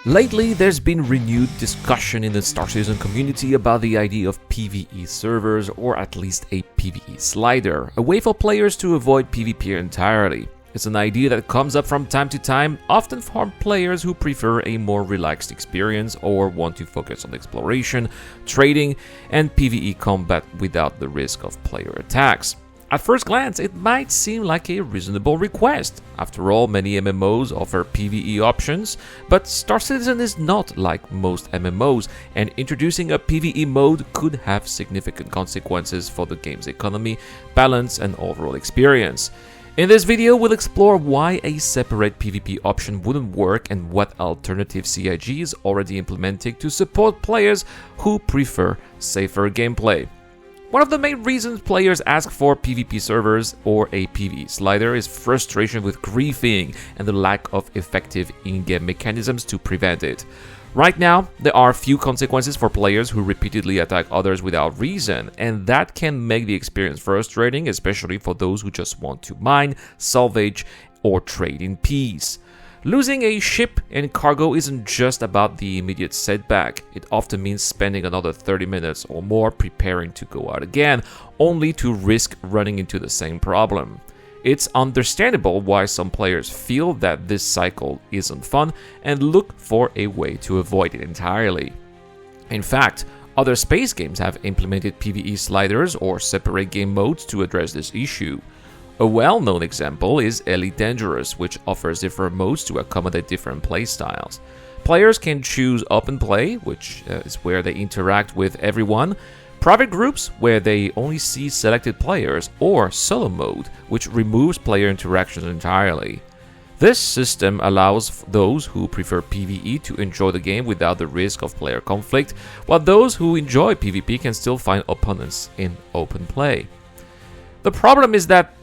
Lately, there's been renewed discussion in the Star Citizen community about the idea of PvE servers, or at least a PvE slider, a way for players to avoid PvP entirely. It's an idea that comes up from time to time, often from players who prefer a more relaxed experience or want to focus on exploration, trading, and PvE combat without the risk of player attacks. At first glance, it might seem like a reasonable request. After all, many MMOs offer PvE options, but Star Citizen is not like most MMOs, and introducing a PvE mode could have significant consequences for the game's economy, balance, and overall experience. In this video, we'll explore why a separate PvP option wouldn't work and what alternative CIG is already implementing to support players who prefer safer gameplay. One of the main reasons players ask for PvP servers or a PvE slider is frustration with griefing and the lack of effective in-game mechanisms to prevent it. Right now, there are few consequences for players who repeatedly attack others without reason, and that can make the experience frustrating, especially for those who just want to mine, salvage, or trade in peace. Losing a ship and cargo isn't just about the immediate setback. It often means spending another 30 minutes or more preparing to go out again, only to risk running into the same problem. It's understandable why some players feel that this cycle isn't fun and look for a way to avoid it entirely. In fact, other space games have implemented PvE sliders or separate game modes to address this issue. A well-known example is Elite Dangerous, which offers different modes to accommodate different playstyles. Players can choose open play, which is where they interact with everyone, private groups, where they only see selected players, or solo mode, which removes player interactions entirely. This system allows those who prefer PvE to enjoy the game without the risk of player conflict, while those who enjoy PvP can still find opponents in open play. The problem is that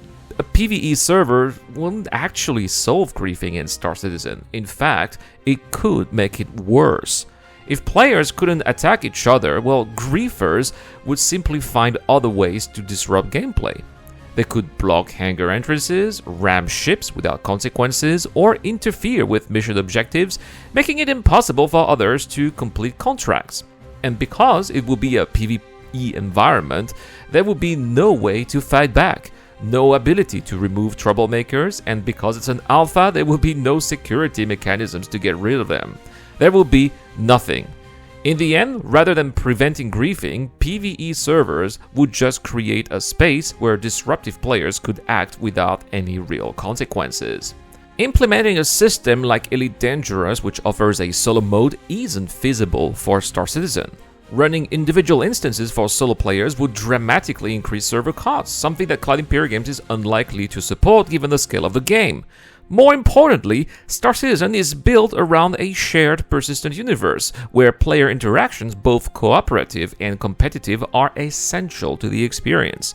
a PvE server wouldn't actually solve griefing in Star Citizen. In fact, it could make it worse. If players couldn't attack each other, well, griefers would simply find other ways to disrupt gameplay. They could block hangar entrances, ram ships without consequences, or interfere with mission objectives, making it impossible for others to complete contracts. And because it would be a PvE environment, there would be no way to fight back. No ability to remove troublemakers, and because it's an alpha, there will be no security mechanisms to get rid of them. There will be nothing. In the end, rather than preventing griefing, PvE servers would just create a space where disruptive players could act without any real consequences. Implementing a system like Elite Dangerous, which offers a solo mode, isn't feasible for Star Citizen. Running individual instances for solo players would dramatically increase server costs, something that Cloud Imperial Games is unlikely to support given the scale of the game. More importantly, Star Citizen is built around a shared persistent universe, where player interactions, both cooperative and competitive, are essential to the experience.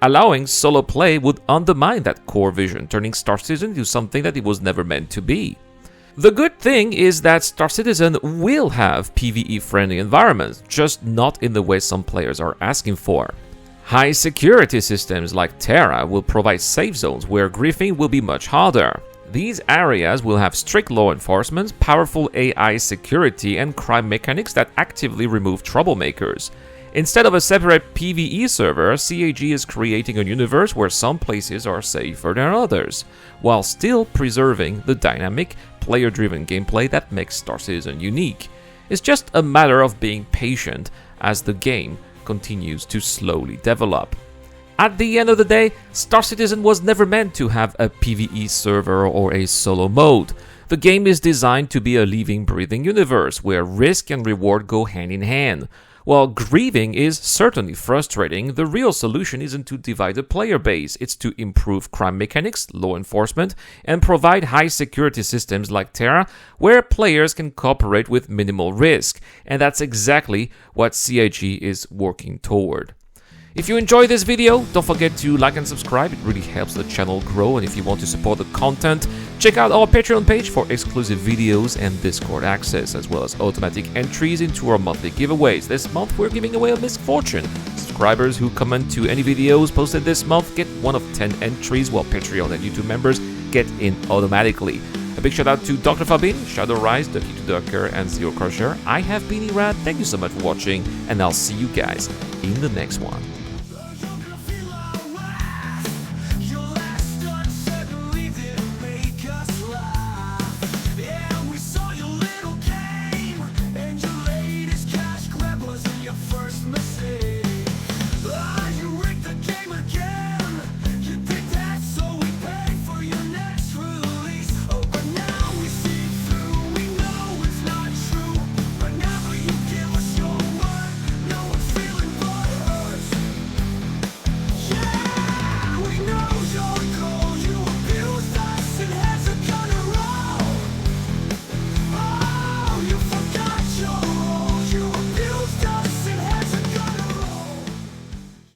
Allowing solo play would undermine that core vision, turning Star Citizen into something that it was never meant to be. The good thing is that Star Citizen will have PvE-friendly environments, just not in the way some players are asking for. High security systems like Terra will provide safe zones where griefing will be much harder. These areas will have strict law enforcement, powerful AI security, and crime mechanics that actively remove troublemakers. Instead of a separate PvE server, CIG is creating a universe where some places are safer than others, while still preserving the dynamic, player-driven gameplay that makes Star Citizen unique. It's just a matter of being patient as the game continues to slowly develop. At the end of the day, Star Citizen was never meant to have a PvE server or a solo mode. The game is designed to be a living, breathing universe where risk and reward go hand in hand. While grieving is certainly frustrating, the real solution isn't to divide the player base, it's to improve crime mechanics, law enforcement, and provide high security systems like Terra, where players can cooperate with minimal risk, and that's exactly what CIG is working toward. If you enjoyed this video, don't forget to like and subscribe, it really helps the channel grow, and if you want to support the content, check out our Patreon page for exclusive videos and Discord access, as well as automatic entries into our monthly giveaways. This month we're giving away a Misfortune. Subscribers who comment to any videos posted this month get one of 10 entries, while Patreon and YouTube members get in automatically. A big shout out to Dr. Fabin, Shadow Rise, Ducky to Ducker, and Zero Crusher. I have been Irad, thank you so much for watching, and I'll see you guys in the next one.